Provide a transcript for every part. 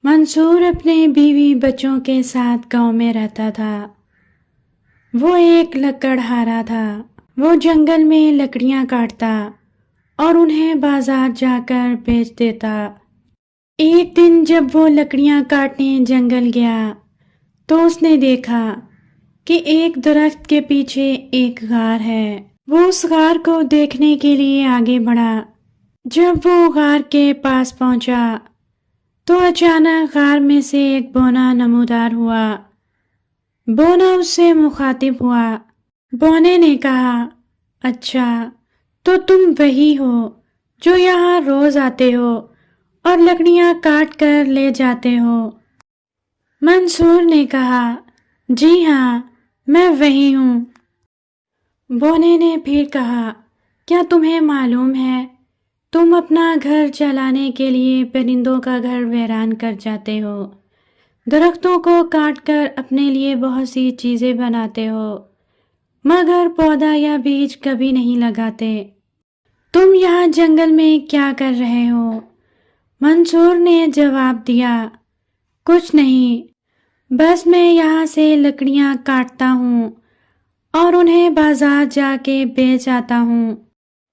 منصور اپنے بیوی بچوں کے ساتھ گاؤں میں رہتا تھا۔ وہ ایک لکڑہارا تھا۔ وہ جنگل میں لکڑیاں کاٹتا اور انہیں بازار جا کر بیچ دیتا۔ ایک دن جب وہ لکڑیاں کاٹنے جنگل گیا تو اس نے دیکھا کہ ایک درخت کے پیچھے ایک غار ہے۔ وہ اس غار کو دیکھنے کے لیے آگے بڑھا۔ جب وہ غار کے پاس پہنچا تو اچانک غار میں سے ایک بونا نمودار ہوا۔ بونا اس سے مخاطب ہوا۔ بونے نے کہا، اچھا تو تم وہی ہو جو یہاں روز آتے ہو اور لکڑیاں کاٹ کر لے جاتے ہو؟ منصور نے کہا، جی ہاں میں وہی ہوں۔ بونے نے پھر کہا، کیا تمہیں معلوم ہے تم اپنا گھر چلانے کے لیے پرندوں کا گھر ویران کر جاتے ہو، درختوں کو کاٹ کر اپنے لیے بہت سی چیزیں بناتے ہو مگر پودا یا بیج کبھی نہیں لگاتے؟ تم یہاں جنگل میں کیا کر رہے ہو؟ منصور نے جواب دیا، کچھ نہیں، بس میں یہاں سے لکڑیاں کاٹتا ہوں اور انہیں بازار جا کے بیچ آتا ہوں۔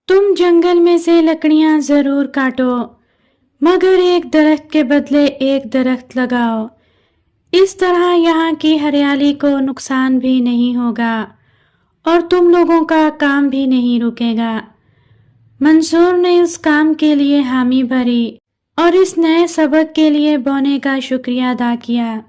تم جنگل میں سے لکڑیاں ضرور کاٹو مگر ایک درخت کے بدلے ایک درخت لگاؤ، اس طرح یہاں کی ہریالی کو نقصان بھی نہیں ہوگا اور تم لوگوں کا کام بھی نہیں رکے گا۔ منصور نے اس کام کے لیے حامی بھری اور اس نئے سبق کے لیے بونے کا شکریہ ادا کیا۔